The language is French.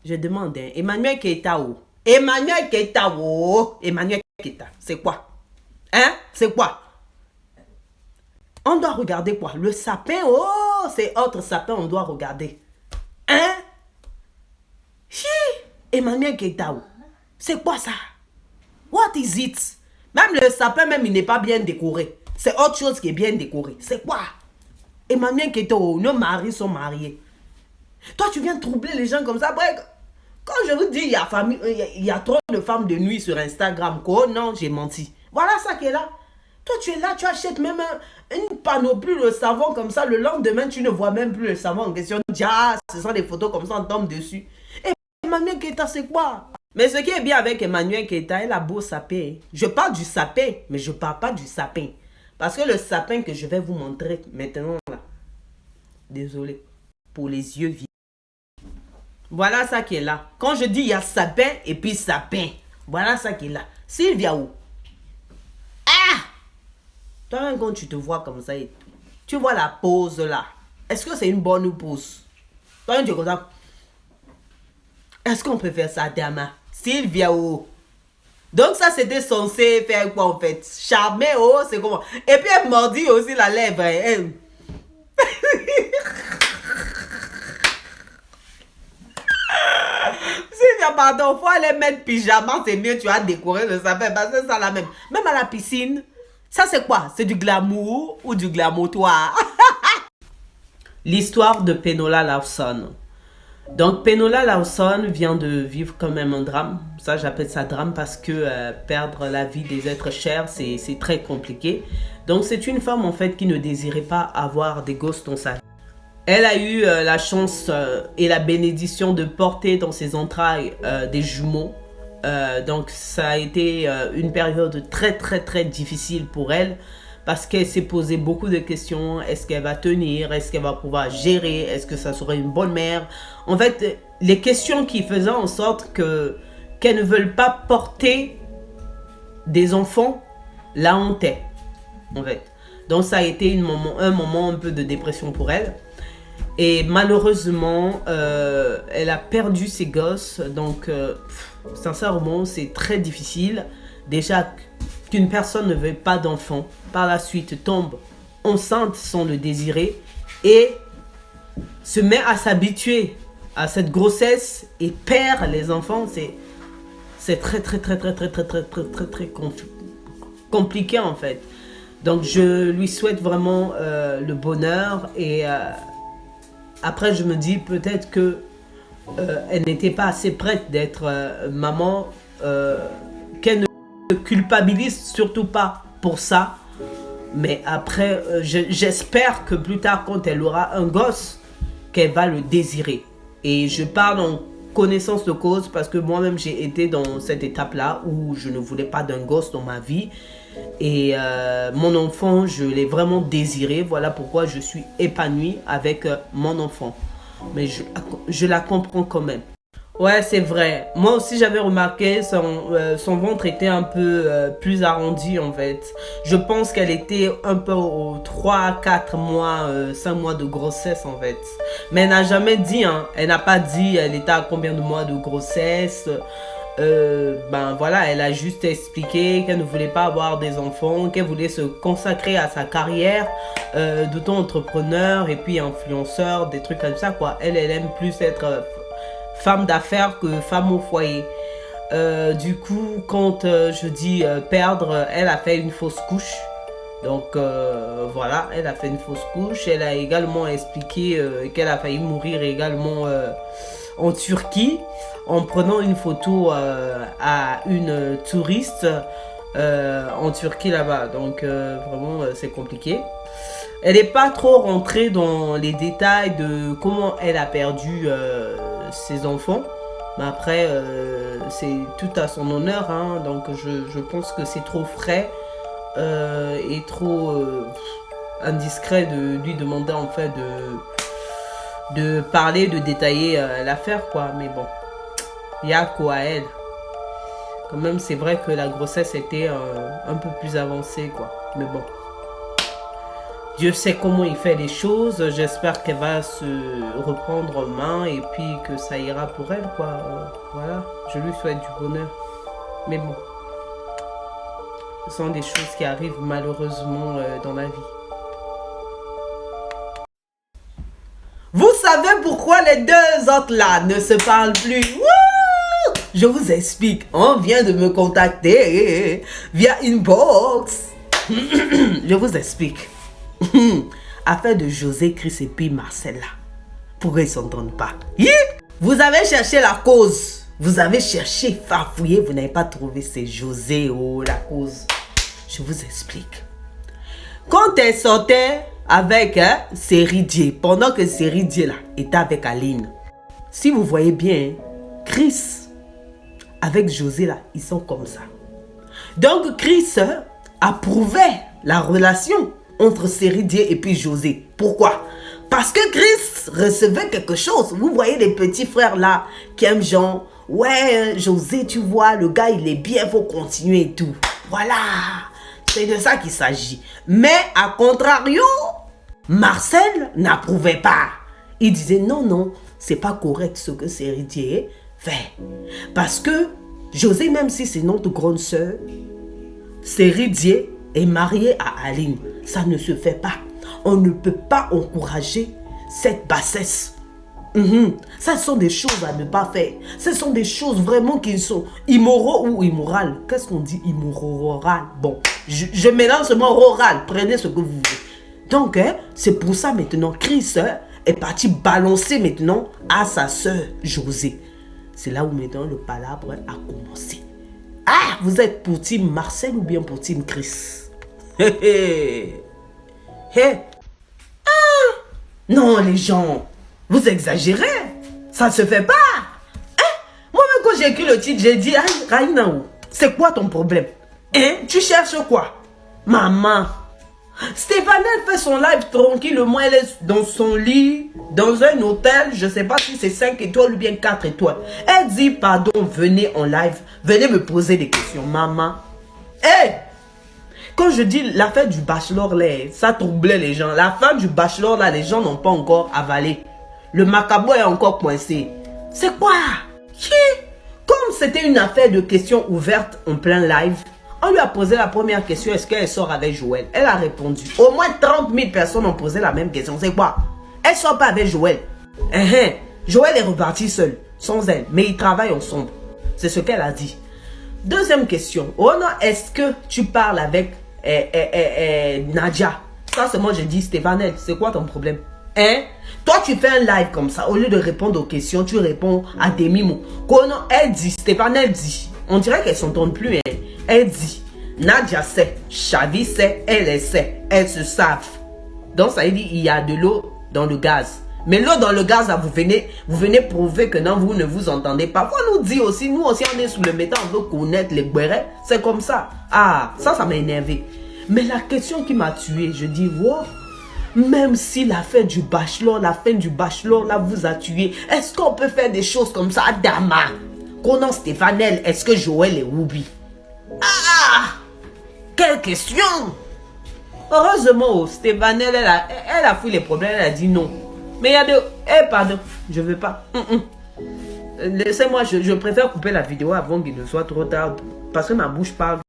Je demande, hein, Emmanuel Keita, oh. Emmanuel Keita, oh. Emmanuel Keita, c'est quoi? Hein? C'est quoi? On doit regarder quoi? Le sapin, oh, c'est autre sapin, on doit regarder. Hein? Chi! Emmanuel Keita, oh. C'est quoi ça? What is it? Même le sapin, même, il n'est pas bien décoré. C'est autre chose qui est bien décoré. C'est quoi? Emmanuel Keita, oh, nos maris sont mariés. Toi, tu viens troubler les gens comme ça. Après, quand je vous dis, il y a trop de femmes de nuit sur Instagram. Oh non, j'ai menti. Voilà ça qui est là. Toi, tu es là, tu achètes même une panoplie de savon comme ça. Le lendemain, tu ne vois même plus le savon en question. Tu dis, ah, ce sont des photos comme ça, on tombe dessus. Et Emmanuel Keita, c'est quoi? Mais ce qui est bien avec Emmanuel Keita, il a beau sapin. Je parle du sapin, mais je ne parle pas du sapin. Parce que le sapin que je vais vous montrer maintenant, là, désolé, pour les yeux vides. Voilà ça qui est là. Quand je dis il y a sapin et puis sapin, voilà ça qui est là. Sylvia où? Ah! Toi, quand tu te vois comme ça, tu vois la pose là. Est-ce que c'est une bonne pose? Toi, tu es comme ça. Est-ce qu'on peut faire ça, Dama? Sylvia où? Donc ça, c'était censé faire quoi en fait? Charmer, oh, c'est comment? Et puis elle mordit aussi la lèvre. Hein. Sylvia, pardon, faut aller mettre pyjama, c'est mieux, tu as décoré le sapin, parce que ça la même. Même à la piscine, ça c'est quoi? C'est du glamour ou du glamouroir? L'histoire de Penola Lawson. Donc Penola Lawson vient de vivre quand même un drame. Ça, j'appelle ça drame parce que perdre la vie des êtres chers, c'est très compliqué. Donc c'est une femme en fait qui ne désirait pas avoir des gosses dans sa vie. Elle a eu la chance et la bénédiction de porter dans ses entrailles des jumeaux. Donc ça a été une période très très très difficile pour elle parce qu'elle s'est posé beaucoup de questions. Est-ce qu'elle va tenir? Est-ce qu'elle va pouvoir gérer? Est-ce que ça serait une bonne mère? En fait, les questions qui faisaient en sorte qu'elle ne veuille pas porter des enfants la hantaient, en fait. Donc ça a été un moment un peu de dépression pour elle. Et malheureusement, elle a perdu ses gosses. Donc, sincèrement, c'est très difficile. Déjà, qu'une personne ne veut pas d'enfant, par la suite tombe enceinte sans le désirer et se met à s'habituer à cette grossesse et perd les enfants. C'est très, très, très, très, très, très, très, très, très, très compliqué en fait. Donc, je lui souhaite vraiment le bonheur et... après, je me dis peut-être que elle n'était pas assez prête d'être maman, qu'elle ne culpabilise surtout pas pour ça. Mais après, j'espère que plus tard, quand elle aura un gosse, qu'elle va le désirer. Et je parle en connaissance de cause parce que moi-même, j'ai été dans cette étape-là où je ne voulais pas d'un gosse dans ma vie. Et mon enfant, je l'ai vraiment désiré. Voilà pourquoi je suis épanouie avec mon enfant. Mais je la comprends quand même. Ouais, c'est vrai. Moi aussi, j'avais remarqué son ventre était un peu plus arrondi en fait. Je pense qu'elle était un peu aux 3, 4 mois, 5 mois de grossesse en fait. Mais elle n'a jamais dit, hein. Elle n'a pas dit elle était à combien de mois de grossesse. Ben voilà, elle a juste expliqué qu'elle ne voulait pas avoir des enfants, qu'elle voulait se consacrer à sa carrière d'auto-entrepreneur et puis influenceur, des trucs comme ça quoi. Elle aime plus être femme d'affaires que femme au foyer. Du coup, quand je dis perdre, elle a fait une fausse couche. Donc voilà, elle a fait une fausse couche. Elle a également expliqué qu'elle a failli mourir également en Turquie en prenant une photo à une touriste en Turquie là-bas. Donc vraiment c'est compliqué. Elle n'est pas trop rentrée dans les détails de comment elle a perdu ses enfants. Mais après c'est tout à son honneur, hein. Donc je pense que c'est trop frais et trop indiscret de lui demander en fait de parler, de détailler l'affaire quoi. Mais bon, il y a quoi à elle. Quand même c'est vrai que la grossesse était un peu plus avancée quoi. Mais bon. Dieu sait comment il fait les choses. J'espère qu'elle va se reprendre en main et puis que ça ira pour elle, quoi. Voilà, je lui souhaite du bonheur. Mais bon, ce sont des choses qui arrivent malheureusement dans la vie. Vous savez pourquoi les deux autres là ne se parlent plus? Wouh! Je vous explique. On vient de me contacter via inbox. Je vous explique. Affaire de José, Chris et puis Marcel là. Pourquoi ils ne s'entendent pas? Vous avez cherché la cause. Vous avez cherché, farfouillé. Vous n'avez pas trouvé, c'est José, oh, la cause. Je vous explique. Quand elle sortait avec Seridier, pendant que Seridier là était avec Aline, si vous voyez bien, Chris avec José là, ils sont comme ça. Donc Chris approuvait la relation entre Seridier et puis José. Pourquoi? Parce que Chris recevait quelque chose. Vous voyez les petits frères là qui aiment genre, ouais José tu vois, le gars il est bien, il faut continuer et tout. Voilà. C'est de ça qu'il s'agit. Mais à contrario, Marcel n'approuvait pas. Il disait non, non, c'est pas correct ce que Seridier fait. Parce que José, même si c'est notre grande soeur, Seridier est marié à Aline. Ça ne se fait pas. On ne peut pas encourager cette bassesse. Ça, ce sont des choses à ne pas faire. Ce sont des choses vraiment qui sont immoraux ou immorales. Qu'est-ce qu'on dit immoral? Bon, je mélange ce mot oral. Prenez ce que vous voulez. Donc, c'est pour ça maintenant, Chris est parti balancer maintenant à sa soeur José. C'est là où maintenant le palabre a commencé. Ah, vous êtes pour team Marcel ou bien pour team Chris? Non, les gens, vous exagérez. Ça ne se fait pas. Moi-même, quand j'ai écrit le titre, j'ai dit, Raïnaou, c'est quoi ton problème? Tu cherches quoi? Maman. Stéphanie fait son live tranquillement. Elle est dans son lit, dans un hôtel. Je ne sais pas si c'est 5 étoiles ou bien 4 étoiles. Elle dit, pardon, venez en live. Venez me poser des questions, maman. Quand je dis l'affaire du bachelor, là, ça troublait les gens. La fin du bachelor, là, les gens n'ont pas encore avalé. Le macabre est encore coincé. C'est quoi? Comme c'était une affaire de questions ouvertes en plein live, on lui a posé la première question, est-ce qu'elle sort avec Joël? Elle a répondu. Au moins 30 000 personnes ont posé la même question. C'est quoi? Elle sort pas avec Joël. Joël est reparti seul, sans elle, mais ils travaillent ensemble. C'est ce qu'elle a dit. Deuxième question. Oh non, est-ce que tu parles avec Nadia? Ça, c'est moi, je dis, Stéphane, c'est quoi ton problème? Toi, tu fais un live comme ça. Au lieu de répondre aux questions, tu réponds à des mimos. Elle dit, Stéphane, elle dit. On dirait qu'elles ne s'entendent plus. Elle dit, Nadia sait, Chavi sait, elle sait. Elles se savent. Donc, ça veut dire il y a de l'eau dans le gaz. Mais l'eau dans le gaz, là, vous venez prouver que non, vous ne vous entendez pas. Faut nous dire aussi, nous aussi, on est sous le métal, on veut connaître les guérets. C'est comme ça. Ah, ça m'a énervé. Mais la question qui m'a tué, je dis, wow, même si la fin du bachelor, là, vous a tué, est-ce qu'on peut faire des choses comme ça, Dama? Conan Stéphanel, est-ce que Joël est Ruby? Ah! Quelle question! Heureusement, Stéphanel, elle a fui les problèmes, elle a dit non. Mais il y a de... pardon, je veux pas. Laissez-moi, je préfère couper la vidéo avant qu'il ne soit trop tard. Parce que ma bouche parle.